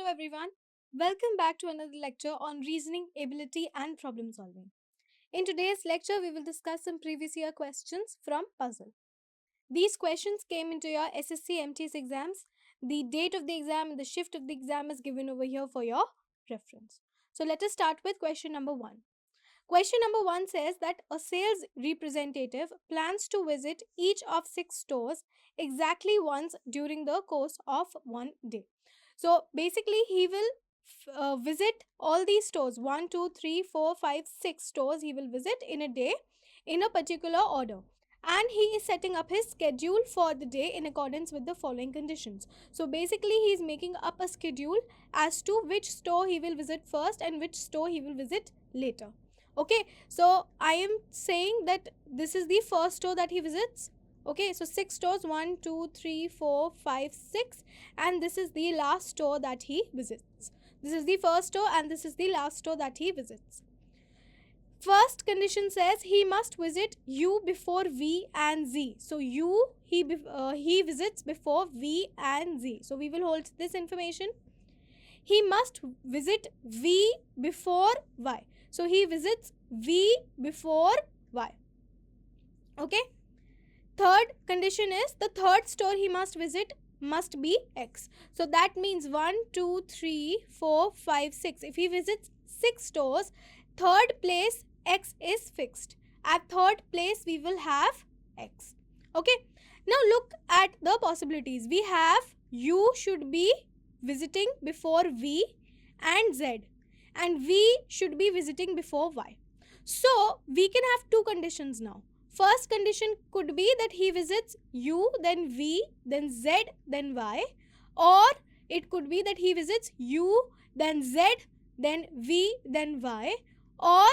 Hello everyone. Welcome back to another lecture on reasoning, ability and problem solving. In today's lecture, we will discuss some previous year questions from puzzle. These questions came into your SSC MTS exams. The date of the exam and the shift of the exam is given over here for your reference. So let us start with question number 1. Question number 1 says that a sales representative plans to visit each of 6 stores exactly once during the course of one day. So basically, he will visit all these stores 1, 2, 3, 4, 5, 6 stores he will visit in a day in a particular order. And he is setting up his schedule for the day in accordance with the following conditions. So basically, he is making up a schedule as to which store he will visit first and which store he will visit later. Okay, so I am saying that this is the first store that he visits. Okay, so 6 stores 1, 2, 3, 4, 5, 6, and this is the last store that he visits. This is the first store and this is the last store that he visits. First condition says he must visit U before V and Z. So U he visits before V and Z. So we will hold this information. He must visit V before Y. So he visits V before Y. Okay. Third condition is the third store he must visit must be X. So that means 1, 2, 3, 4, 5, 6. If he visits 6 stores, third place X is fixed. At third place we will have X. Okay. Now look at the possibilities. We have U should be visiting before V and Z, and V should be visiting before Y. So we can have two conditions now. First condition could be that he visits U, then V, then Z, then Y, or it could be that he visits U, then Z, then V, then Y, or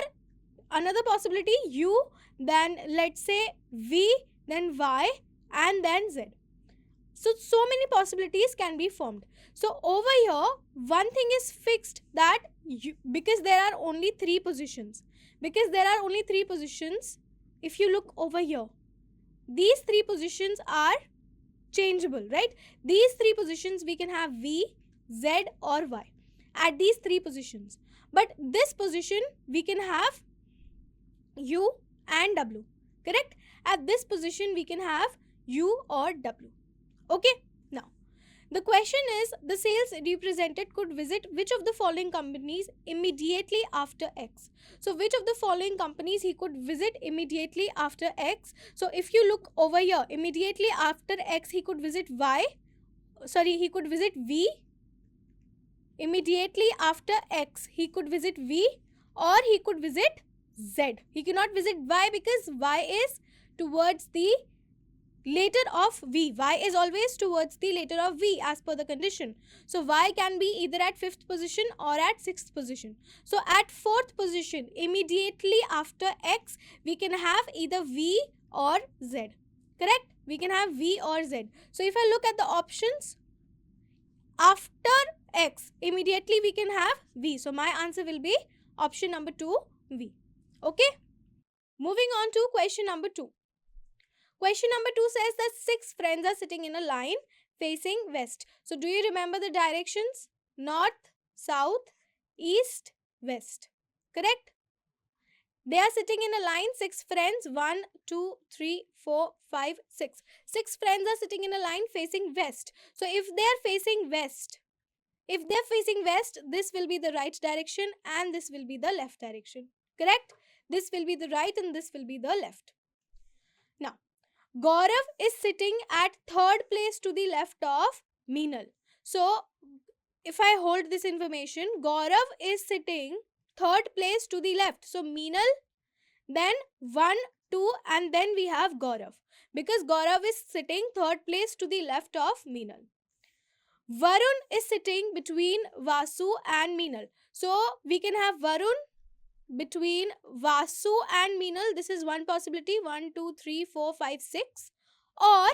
another possibility U, then let's say V, then Y, and then Z. So many possibilities can be formed. So over here, one thing is fixed, that because there are only 3 positions. If you look over here, these 3 positions are changeable, right? These 3 positions we can have V, Z or Y at these 3 positions. But this position we can have U and W, correct? At this position we can have U or W. Okay, now the question is the sales representative could visit which of the following companies immediately after X. So which of the following companies he could visit immediately after X? So if you look over here, immediately after X he could visit he could visit V. Immediately after X he could visit V, or he could visit Z. He cannot visit Y because Y is towards the later of V. Y is always towards the later of V as per the condition. So Y can be either at 5th position or at 6th position. So at 4th position, immediately after X, we can have either V or Z. Correct? We can have V or Z. So if I look at the options, after X, immediately we can have V. So my answer will be option number 2, V. Okay? Moving on to question number 2. Question number 2 says that 6 friends are sitting in a line facing west. So do you remember the directions? North, south, east, west. Correct? They are sitting in a line, 6 friends, 1, 2, 3, 4, 5, 6. 6 friends are sitting in a line facing west. So if they are facing west, this will be the right direction and this will be the left direction. Correct? This will be the right and this will be the left. Now, Gaurav is sitting at 3rd place to the left of Meenal. So, if I hold this information, Gaurav is sitting 3rd place to the left. So, Meenal, then 1, 2 and then we have Gaurav. Because Gaurav is sitting 3rd place to the left of Meenal. Varun is sitting between Vasu and Meenal. So, we can have Varun between Vasu and Meenal. This is one possibility. 1, 2, 3, 4, 5, 6. Or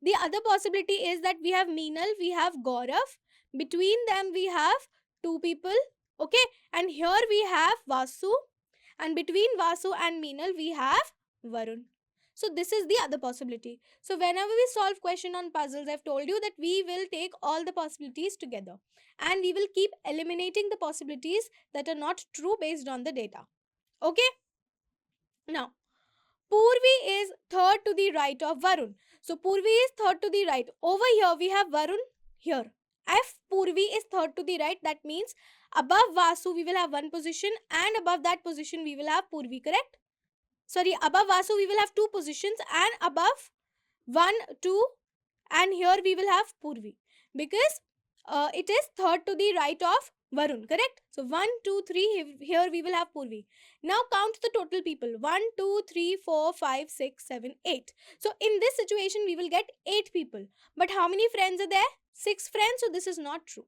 the other possibility is that we have Meenal, we have Gaurav. Between them we have 2 people. Okay. And here we have Vasu. And between Vasu and Meenal we have Varun. So this is the other possibility. So whenever we solve question on puzzles, I've told you that we will take all the possibilities together and we will keep eliminating the possibilities that are not true based on the data. Okay? Now, Purvi is third to the right of Varun. So Purvi is third to the right. Over here we have Varun here. If Purvi is third to the right, that means above Vasu we will have one position and above that position we will have Purvi, correct? Sorry, above Vasu we will have two positions and above 1, 2 and here we will have Purvi because it is third to the right of Varun, correct? So 1, 2, 3, here we will have Purvi. Now count the total people. 1, 2, 3, 4, 5, 6, 7, 8. So in this situation we will get 8 people. But how many friends are there? 6 friends, so this is not true.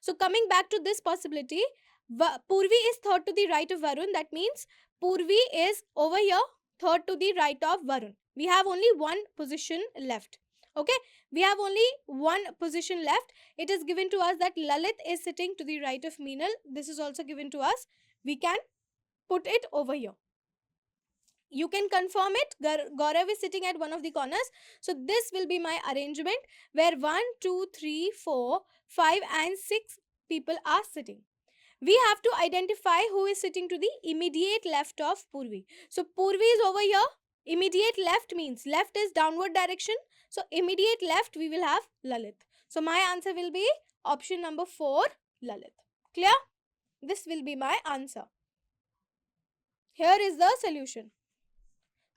So coming back to this possibility, Purvi is third to the right of Varun. That means Purvi is over here, third to the right of Varun. We have only one position left. Okay, we have only one position left. It is given to us that Lalit is sitting to the right of Meenal. This is also given to us. We can put it over here. You can confirm it. Gaurav is sitting at one of the corners. So this will be my arrangement where 1, 2, 3, 4, 5 and 6 people are sitting. We have to identify who is sitting to the immediate left of Purvi. So Purvi is over here. Immediate left means left is downward direction. So immediate left we will have Lalit. So my answer will be option number 4, Lalit. Clear? This will be my answer. Here is the solution.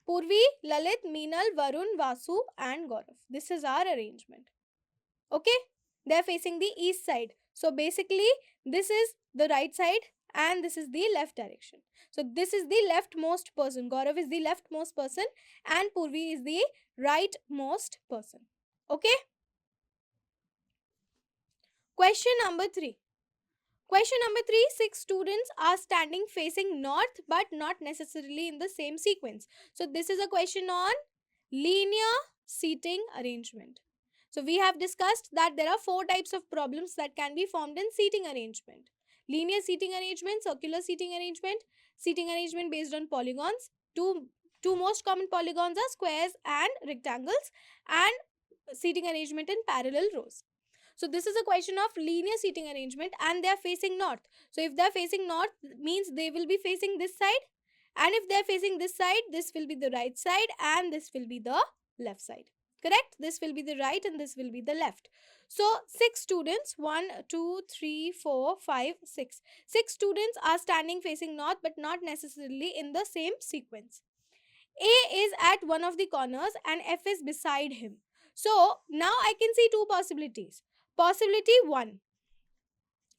Purvi, Lalit, Meenal, Varun, Vasu and Gaurav. This is our arrangement. Okay? They are facing the east side. So basically this is the right side and this is the left direction. So this is the leftmost person. Gaurav is the leftmost person and Purvi is the rightmost person. Okay? Question number 3. Question number 3, 6 students are standing facing north but not necessarily in the same sequence. So this is a question on linear seating arrangement. So we have discussed that there are 4 types of problems that can be formed in seating arrangement. Linear seating arrangement, circular seating arrangement based on polygons. Two most common polygons are squares and rectangles, and seating arrangement in parallel rows. So this is a question of linear seating arrangement and they are facing north. So if they are facing north means they will be facing this side, and if they are facing this side, this will be the right side and this will be the left side. Correct? This will be the right and this will be the left. So 6 students, 1, 2, 3, 4, 5, 6. 6 students are standing facing north but not necessarily in the same sequence. A is at one of the corners and F is beside him. So now I can see 2 possibilities. Possibility 1.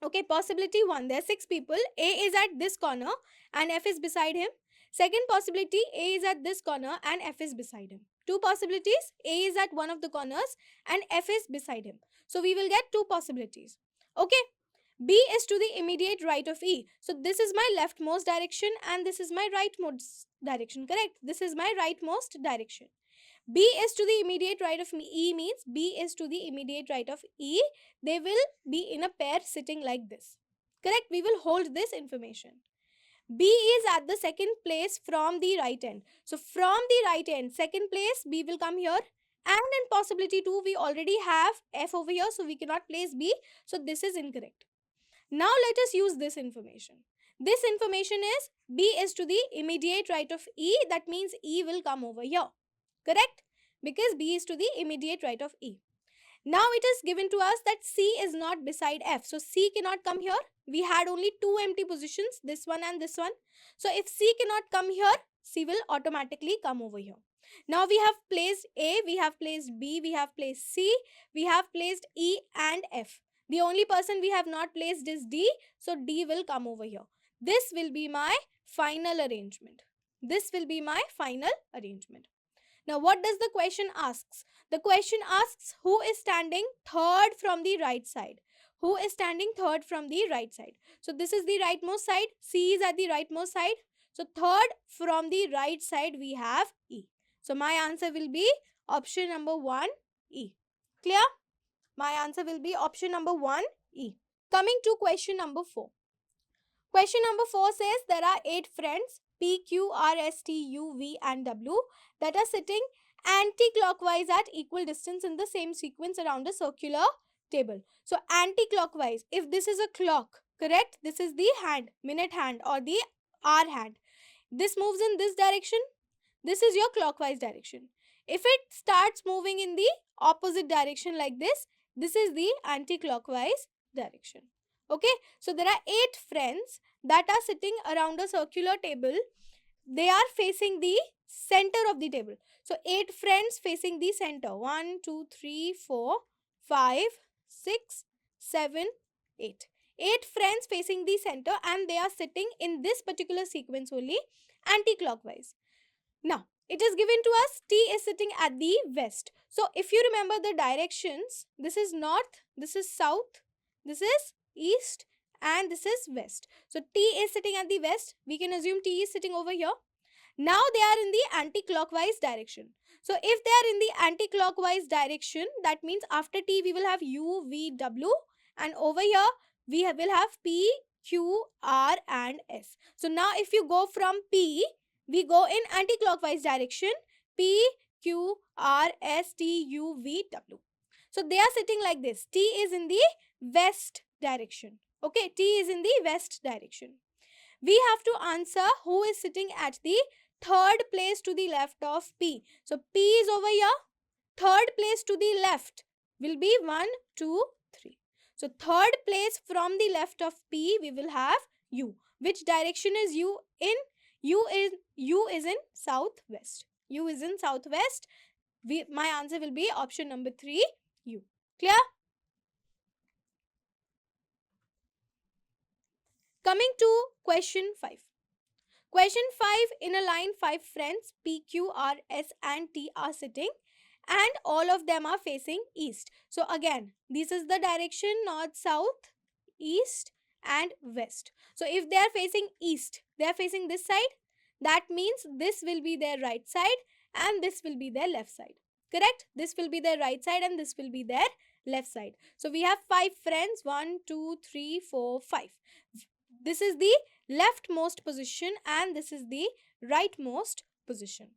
Okay, possibility 1. There are 6 people. A is at this corner and F is beside him. Second possibility, A is at this corner and F is beside him. 2 possibilities, A is at one of the corners and F is beside him. So we will get 2 possibilities. Okay, B is to the immediate right of E. So this is my leftmost direction and this is my rightmost direction, correct? This is my rightmost direction. B is to the immediate right of E means B is to the immediate right of E. They will be in a pair sitting like this. Correct? We will hold this information. B is at the second place from the right end. So from the right end, second place, B will come here. And in possibility 2, we already have F over here. So we cannot place B. So this is incorrect. Now let us use this information. This information is B is to the immediate right of E. That means E will come over here. Correct? Because B is to the immediate right of E. Now it is given to us that C is not beside F. So C cannot come here. We had only 2 empty positions, this one and this one. So if C cannot come here, C will automatically come over here. Now we have placed A, we have placed B, we have placed C, we have placed E and F. The only person we have not placed is D. So D will come over here. This will be my final arrangement. This will be my final arrangement. Now, what does the question asks? The question asks who is standing third from the right side. Who is standing third from the right side? So, this is the rightmost side. C is at the rightmost side. So, third from the right side we have E. So, my answer will be option number 1, E. Clear? My answer will be option number 1, E. Coming to question number 4. Question number 4 says there are 8 friends. P, Q, R, S, T, U, V and W that are sitting anti-clockwise at equal distance in the same sequence around a circular table. So anti-clockwise, if this is a clock, correct? This is the hand, minute hand or the hour hand. This moves in this direction. This is your clockwise direction. If it starts moving in the opposite direction like this is the anti-clockwise direction. Okay, so there are 8 friends that are sitting around a circular table. They are facing the center of the table. So 8 friends facing the center. 1, 2, 3, 4, 5, 6, 7, 8. 8 friends facing the center and they are sitting in this particular sequence only anti-clockwise. Now, it is given to us T is sitting at the west. So, if you remember the directions, this is north, this is south, this is east and this is west. So, T is sitting at the west. We can assume T is sitting over here. Now, they are in the anti-clockwise direction. So, if they are in the anti-clockwise direction, that means after T we will have U, V, W and over here we will have P, Q, R and S. So, now if you go from P, we go in anti-clockwise direction. P, Q, R, S, T, U, V, W. So they are sitting like this. T is in the west direction. Okay, T is in the west direction. We have to answer who is sitting at the third place to the left of P. So P is over here. Third place to the left will be 1, 2, 3. So third place from the left of P we will have U. Which direction is U in? U is in southwest. U is in southwest. My answer will be option number 3, U. Clear? Coming to question 5. Question 5, in a line 5 friends P, Q, R, S and T are sitting and all of them are facing east. So again, this is the direction north, south, east and west. So if they are facing east, they are facing this side. That means this will be their right side and this will be their left side. Correct? This will be their right side and this will be their left side. So we have 5 friends. 1, 2, 3, 4, 5. This is the leftmost position and this is the rightmost position.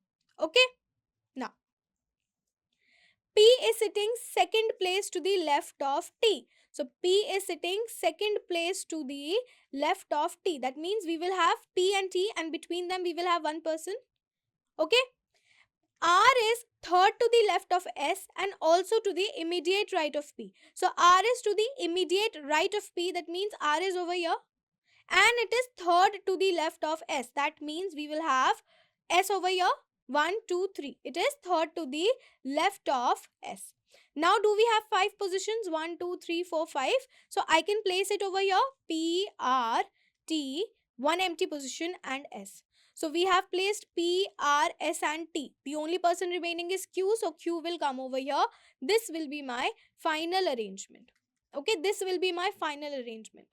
Okay? Now, P is sitting second place to the left of T. So, P is sitting second place to the left of T. That means we will have P and T and between them we will have one person. Okay? R is third to the left of S and also to the immediate right of P. So, R is to the immediate right of P. That means R is over here. And it is third to the left of S. That means we will have S over here. 1, 2, 3. It is third to the left of S. Now, do we have 5 positions? 1, 2, 3, 4, 5. So, I can place it over here. P, R, T, 1 empty position and S. So, we have placed P, R, S and T. The only person remaining is Q. So, Q will come over here. This will be my final arrangement. Okay, this will be my final arrangement.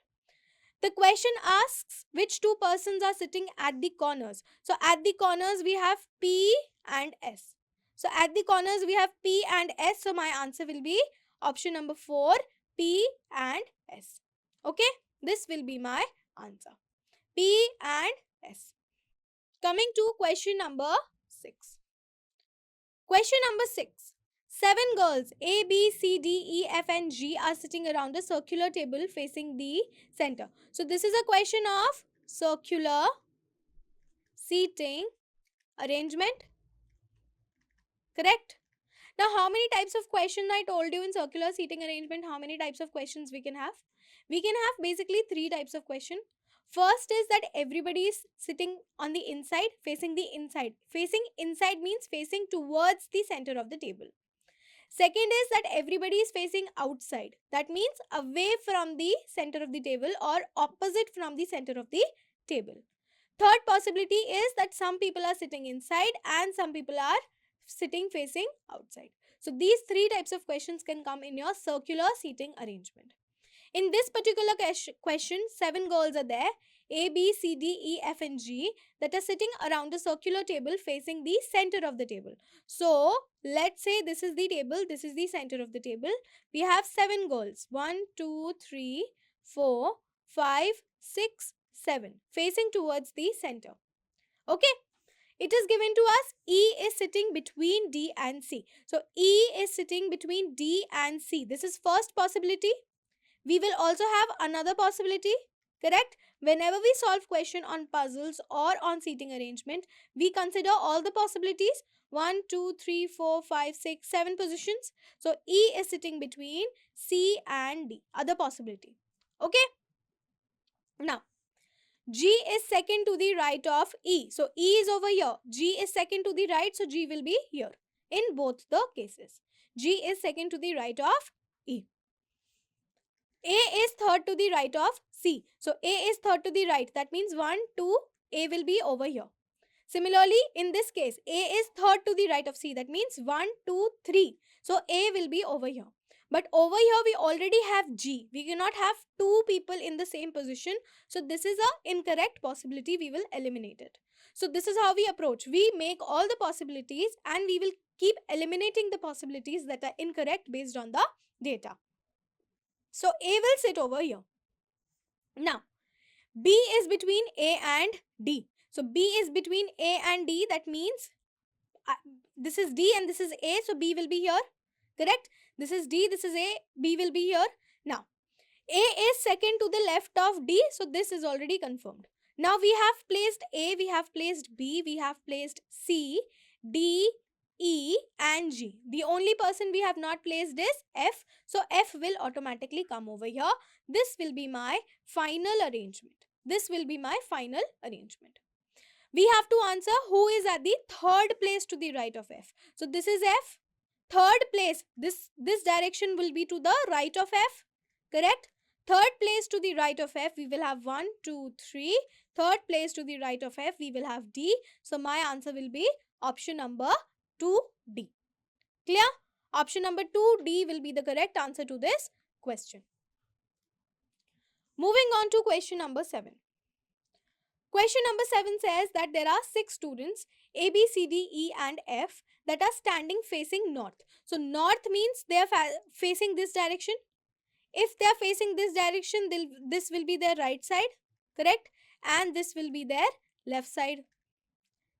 The question asks which 2 persons are sitting at the corners. So at the corners we have P and S. So at the corners we have P and S. So my answer will be option number 4, P and S. Okay, this will be my answer. P and S. Coming to question number 6. Question number 6. 7 girls A, B, C, D, E, F and G are sitting around a circular table facing the center. So this is a question of circular seating arrangement. Correct? Now how many types of questions I told you in circular seating arrangement? How many types of questions we can have? We can have basically 3 types of question. First is that everybody is sitting on the inside, facing the inside. Facing inside means facing towards the center of the table. Second is that everybody is facing outside. That means away from the center of the table or opposite from the center of the table. Third possibility is that some people are sitting inside and some people are sitting facing outside. So these 3 types of questions can come in your circular seating arrangement. In this particular question, 7 girls are there. A, B, C, D, E, F and G that are sitting around a circular table facing the center of the table. So, let's say this is the table, this is the center of the table. We have 7 girls. 1, 2, 3, 4, 5, 6, 7 facing towards the center. Okay. It is given to us E is sitting between D and C. So E is sitting between D and C. This is first possibility. We will also have another possibility, correct? Whenever we solve question on puzzles or on seating arrangement, we consider all the possibilities. 1, 2, 3, 4, 5, 6, 7 positions. So E is sitting between C and D. Other possibility. Okay? Now, G is second to the right of E. So E is over here. G is second to the right. So G will be here in both the cases. G is second to the right of E. A is third to the right of C. So A is third to the right. That means 1, 2, A will be over here. Similarly, in this case, A is third to the right of C. That means 1, 2, 3. So A will be over here. But over here, we already have G. We cannot have two people in the same position. So this is an incorrect possibility. We will eliminate it. So this is how we approach. We make all the possibilities and we will keep eliminating the possibilities that are incorrect based on the data. So A will sit over here. Now, B is between A and D. So B is between A and D. That means this is D and this is A. So B will be here. Correct? This is D, this is A. B will be here. Now, A is second to the left of D. So this is already confirmed. Now we have placed A, we have placed B, we have placed C, D, E and G. The only person we have not placed is F. So F will automatically come over here. This will be my final arrangement. This will be my final arrangement. We have to answer who is at the third place to the right of F. So this is F. Third place, this direction will be to the right of F. Correct? Third place to the right of F, we will have 1, 2, 3. Third place to the right of F, we will have D. So my answer will be option number 2D. Clear? Option number 2D will be the correct answer to this question. Moving on to question number 7. Question number 7 says that there are 6 students A, B, C, D, E and F that are standing facing north. So north means they are facing this direction. If they are facing this direction, this will be their right side, correct? And this will be their left side.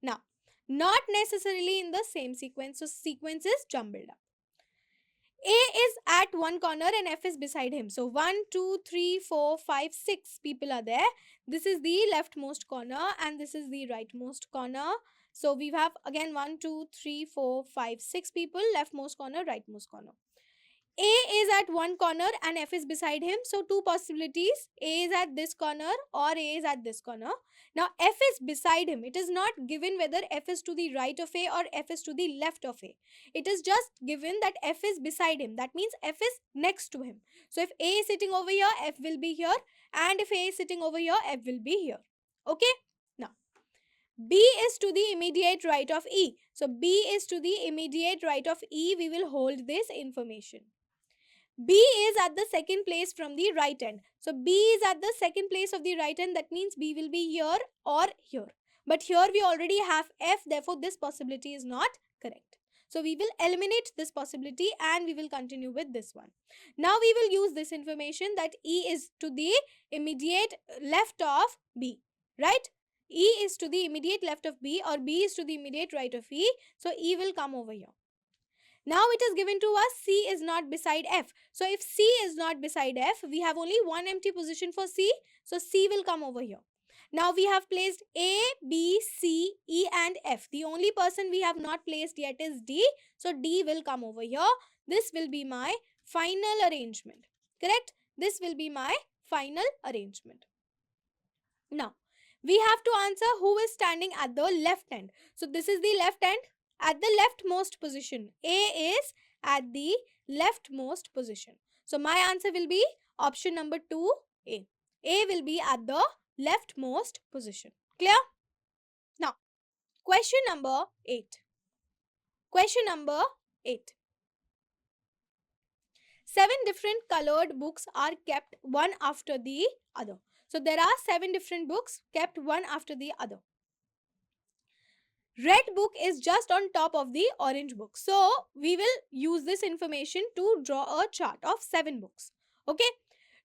Now, not necessarily in the same sequence. So sequence is jumbled up. A is at one corner and F is beside him. So 1, 2, 3, 4, 5, 6 people are there. This is the leftmost corner and this is the rightmost corner. So we have again 1, 2, 3, 4, 5, 6 people, leftmost corner, rightmost corner. A is at one corner and F is beside him. So two possibilities. A is at this corner or A is at this corner. Now F is beside him. It is not given whether F is to the right of A or F is to the left of A. It is just given that F is beside him. That means F is next to him. So if A is sitting over here, F will be here. And if A is sitting over here, F will be here. Okay? Now, B is to the immediate right of E. So B is to the immediate right of E. We will hold this information. B is at the second place from the right end. So B is at the second place of the right end. That means B will be here or here. But here we already have F. Therefore, this possibility is not correct. So we will eliminate this possibility and we will continue with this one. Now we will use this information that E is to the immediate left of B. Right? E is to the immediate left of B or B is to the immediate right of E. So E will come over here. Now it is given to us C is not beside F. So if C is not beside F, we have only one empty position for C. So C will come over here. Now we have placed A, B, C, E and F. The only person we have not placed yet is D. So D will come over here. This will be my final arrangement. Correct? This will be my final arrangement. Now, we have to answer who is standing at the left end. So this is the left end. At the leftmost position. A is at the leftmost position. So my answer will be option number 2A. A will be at the leftmost position. Clear? Now, question number 8. Question number 8. 7 different colored books are kept one after the other. So there are 7 different books kept one after the other. Red book is just on top of the orange book. So, we will use this information to draw a chart of 7 books. Okay.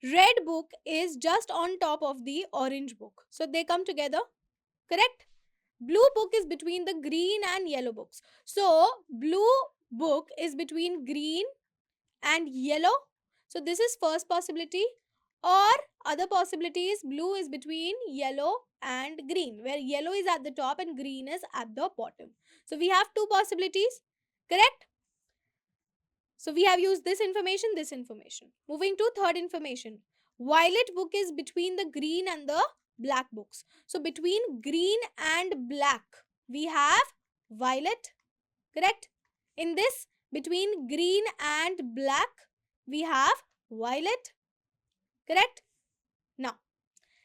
Red book is just on top of the orange book. So, they come together. Correct? Blue book is between the green and yellow books. So blue book is between green and yellow. So this is first possibility. Or other possibility is blue is between yellow and green, where yellow is at the top and green is at the bottom. So we have two possibilities, correct? So we have used this information, this information. Moving to third information. Violet book is between the green and the black books. So between green and black, we have violet, correct? In this, between green and black, we have violet, correct? Now,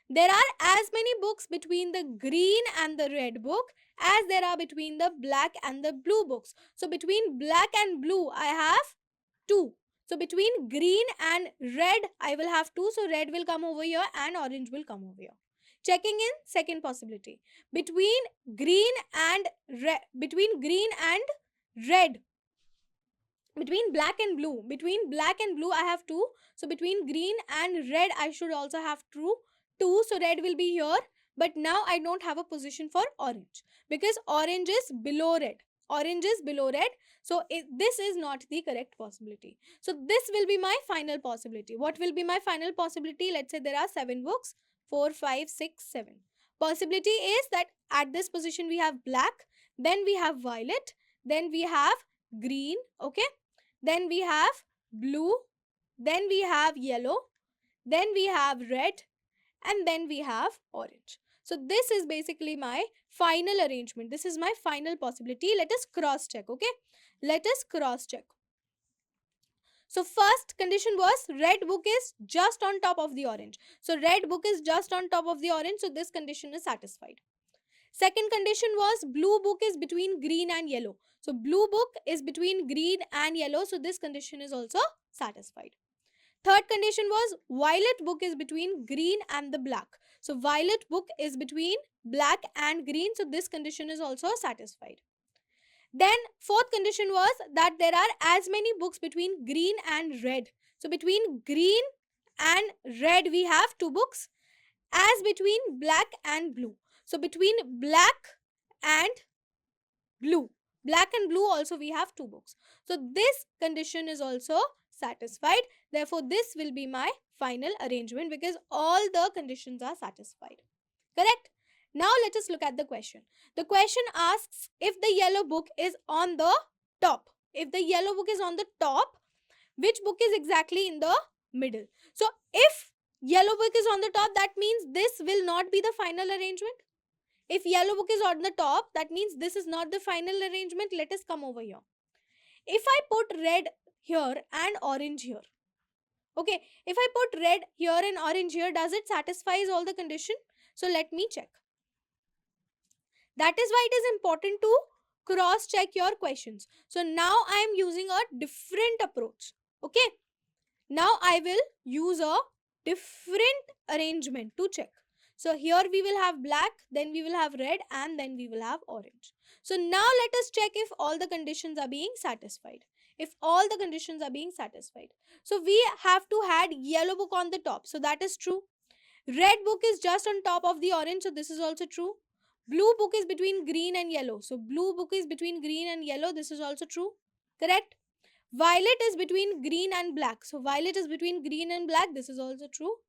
there are as many books between the green and the red book as there are between the black and the blue books. So between black and blue, I have 2. So between green and red, I will have 2. So red will come over here and orange will come over here. Checking in second possibility. Between green and red, between black and blue, I have 2. So between green and red, I should also have 2. So red will be here. But now I don't have a position for orange because orange is below red. So this is not the correct possibility. So this will be my final possibility. What will be my final possibility? Let's say there are 7 books. 4, 5, 6, 7. Possibility is that at this position we have black, then we have violet, then we have green, okay? Then we have blue, then we have yellow, then we have red, and then we have orange. So this is basically my final arrangement. This is my final possibility. Let us cross check, okay? Let us cross check. So first condition was red book is just on top of the orange. So red book is just on top of the orange. So this condition is satisfied. Second condition was blue book is between green and yellow. So blue book is between green and yellow. So this condition is also satisfied. Third condition was violet book is between green and the black. So violet book is between black and green. So this condition is also satisfied. Then fourth condition was that there are as many books between green and red. So between green and red we have 2 books, as between black and blue. So between black and blue also we have 2 books. So this condition is also satisfied. Therefore this will be my final arrangement because all the conditions are satisfied. Correct? Now let us look at the question. The question asks if the yellow book is on the top. If the yellow book is on the top, which book is exactly in the middle? So if yellow book is on the top, that means this will not be the final arrangement. If yellow book is on the top, that means this is not the final arrangement. Let us come over here. If I put red here and orange here, okay, if I put red here and orange here, does it satisfy all the condition? So let me check. That is why it is important to cross check your questions. So now I am using a different approach. Okay. Now I will use a different arrangement to check. So here we will have black, then we will have red, and then we will have orange. So now let us check if all the conditions are being satisfied. If all the conditions are being satisfied. So we have to add yellow book on the top. So that is true. Red book is just on top of the orange. So this is also true. Blue book is between green and yellow. So blue book is between green and yellow. This is also true. Correct? Violet is between green and black. So violet is between green and black. This is also true.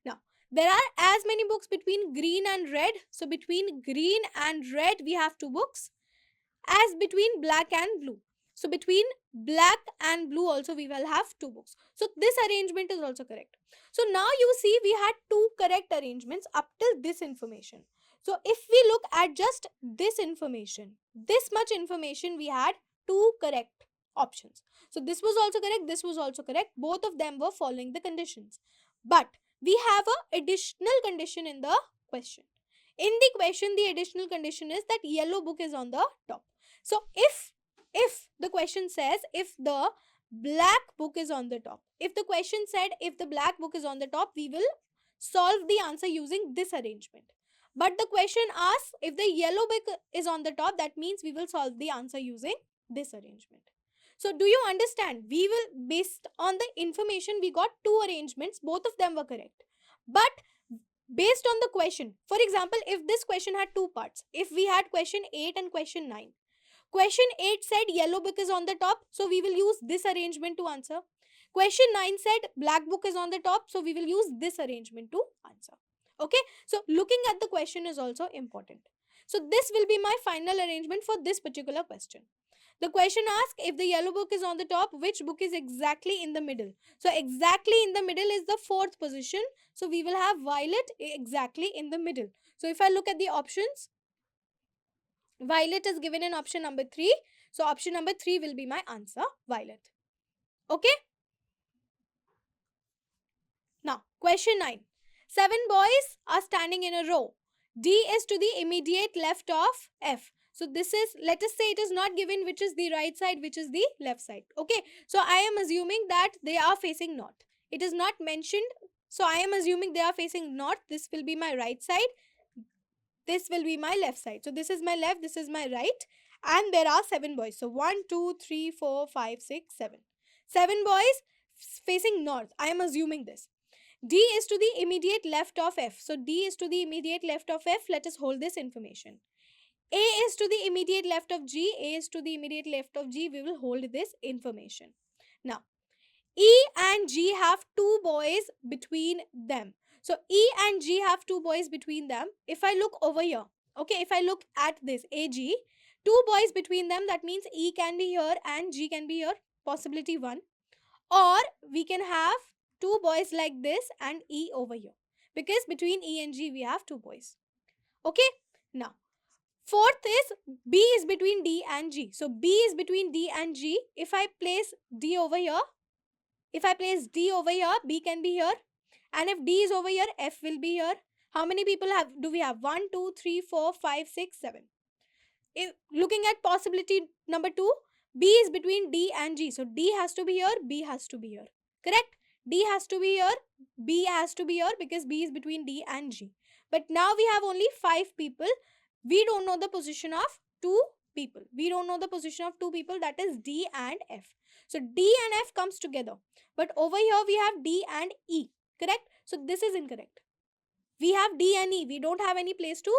Now, there are as many books between green and red. So between green and red, we have 2 books. As between black and blue. So between black and blue also we will have 2 books. So this arrangement is also correct. So now you see we had 2 correct arrangements up till this information. So if we look at just this information, this much information, we had 2 correct options. So this was also correct, this was also correct. Both of them were following the conditions. But we have an additional condition in the question. In the question, the additional condition is that yellow book is on the top. So if the question says if the black book is on the top, if the question said if the black book is on the top, we will solve the answer using this arrangement. But the question asks if the yellow book is on the top, that means we will solve the answer using this arrangement. So do you understand? We will, based on the information, we got 2 arrangements, both of them were correct. But based on the question. For example, if this question had two parts, if we had question 8 and question 9, question 8 said yellow book is on the top, so we will use this arrangement to answer. Question 9 said black book is on the top, so we will use this arrangement to answer. Okay, so looking at the question is also important. So this will be my final arrangement for this particular question. The question asks, if the yellow book is on the top, which book is exactly in the middle? So exactly in the middle is the fourth position. So we will have violet exactly in the middle. So if I look at the options, violet is given in option number 3. So option number 3 will be my answer, violet. Okay. Now, question 9. 7 boys are standing in a row. D is to the immediate left of F. So this is, let us say it is not given which is the right side, which is the left side. Okay. So I am assuming that they are facing north. It is not mentioned. So I am assuming they are facing north. This will be my right side. This will be my left side. So this is my left, this is my right. And there are 7 boys. So 1, 2, 3, 4, 5, 6, 7. 7 boys facing north. I am assuming this. D is to the immediate left of F. So D is to the immediate left of F. Let us hold this information. A is to the immediate left of G. A is to the immediate left of G. We will hold this information. Now, E and G have 2 boys between them. So E and G have 2 boys between them. If I look over here, okay, if I look at this AG, 2 boys between them, that means E can be here and G can be here. Possibility 1. Or we can have 2 boys like this and E over here. Because between E and G we have 2 boys. Okay. Now, fourth is B is between D and G. So B is between D and G. If I place D over here, B can be here. And if D is over here, F will be here. How many people do we have? 1, 2, 3, 4, 5, 6, 7. If looking at possibility number 2, B is between D and G. So D has to be here, B has to be here. Correct? D has to be here, B has to be here because B is between D and G. But now we have only 5 people. We don't know the position of 2 people. We don't know the position of 2 people, that is D and F. So D and F comes together. But over here we have D and E. Correct? So this is incorrect. We have D and E. We don't have any place to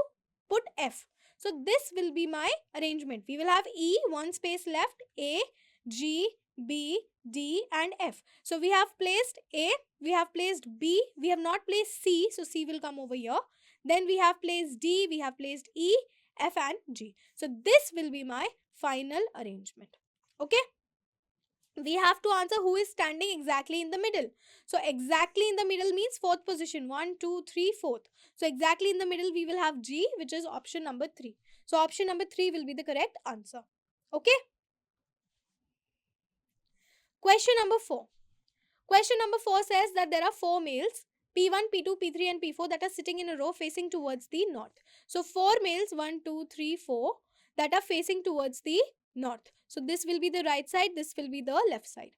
put F. So this will be my arrangement. We will have E, 1 space left, A, G, B, D and F. So we have placed A, we have placed B, we have not placed C, so C will come over here. Then we have placed D, we have placed E, F and G. So this will be my final arrangement. Okay. We have to answer who is standing exactly in the middle. So exactly in the middle means 4th position. 1, 2, 3, 4th. So exactly in the middle we will have G, which is option number 3. So option number 3 will be the correct answer. Okay. Question number 4. Question number 4 says that there are 4 males, P1, P2, P3 and P4 that are sitting in a row facing towards the north. So 4 males, 1, 2, 3, 4 that are facing towards the north. So this will be the right side, this will be the left side.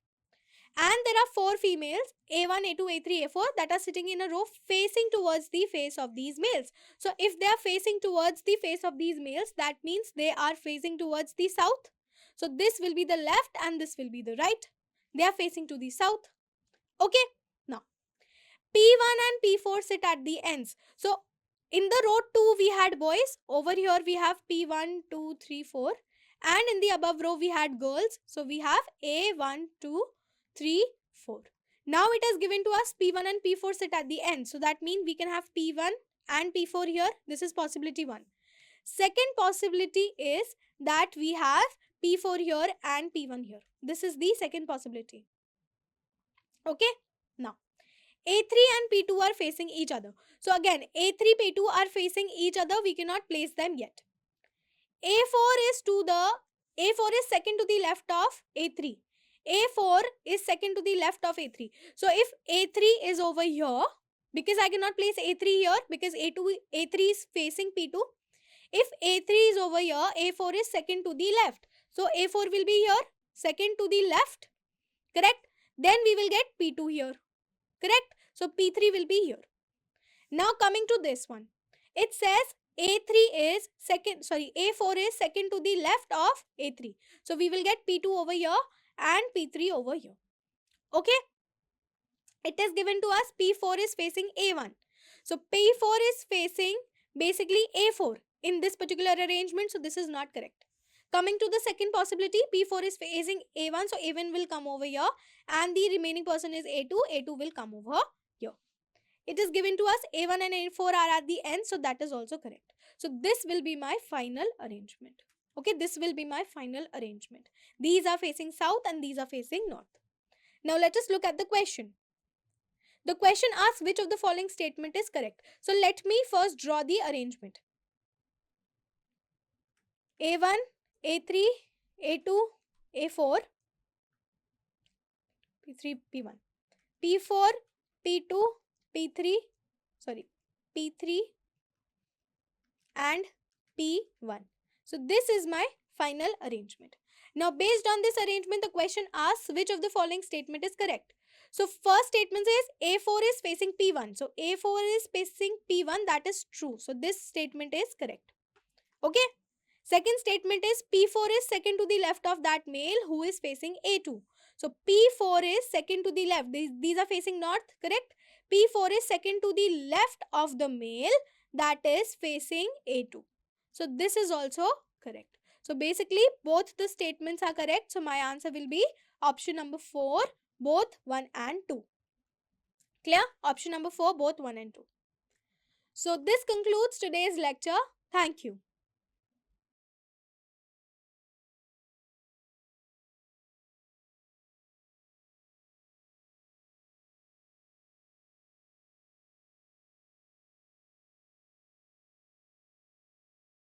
And there are 4 females, A1, A2, A3, A4 that are sitting in a row facing towards the face of these males. So if they are facing towards the face of these males, that means they are facing towards the south. So this will be the left and this will be the right. They are facing to the south. Okay. Now, P1 and P4 sit at the ends. So in the row 2 we had boys. Over here we have P1, 2, 3, 4. And in the above row we had girls. So we have A1, 2, 3, 4. Now it is given to us P1 and P4 sit at the end. So that means we can have P1 and P4 here. This is possibility 1. Second possibility is that we have P4 here and P1 here. This is the second possibility. Okay. Now, A3 and P2 are facing each other. So again, A3, P2 are facing each other. We cannot place them yet. A4 is second to the left of A3. A4 is second to the left of A3. So if A3 is over here, because I cannot place A3 here because A3 is facing P2. If A3 is over here, A4 is second to the left. So A4 will be here, second to the left. Correct? Then we will get P2 here. Correct? So P3 will be here. Now coming to this one. It says A4 is second to the left of A3. So we will get P2 over here and P3 over here. Okay? It is given to us P4 is facing A1. So P4 is facing basically A4 in this particular arrangement. So this is not correct. Coming to the second possibility, P4 is facing A1. So A1 will come over here and the remaining person is A2. A2 will come over here. It is given to us A1 and A4 are at the end. So that is also correct. So this will be my final arrangement. Okay, this will be my final arrangement. These are facing south and these are facing north. Now let us look at the question. The question asks which of the following statement is correct. So let me first draw the arrangement. A1, A3, A2, A4, P3, P1, P4, P2, P3, P3 and P1. So this is my final arrangement. Now based on this arrangement, the question asks which of the following statement is correct. So first statement says A4 is facing P1. So A4 is facing P1, that is true. So this statement is correct. Okay. Second statement is P4 is second to the left of that male who is facing A2. So P4 is second to the left. These are facing north, correct? P4 is second to the left of the male that is facing A2. So this is also correct. So basically both the statements are correct. So my answer will be option number 4, both 1 and 2. Clear? Option number 4, both 1 and 2. So this concludes today's lecture. Thank you.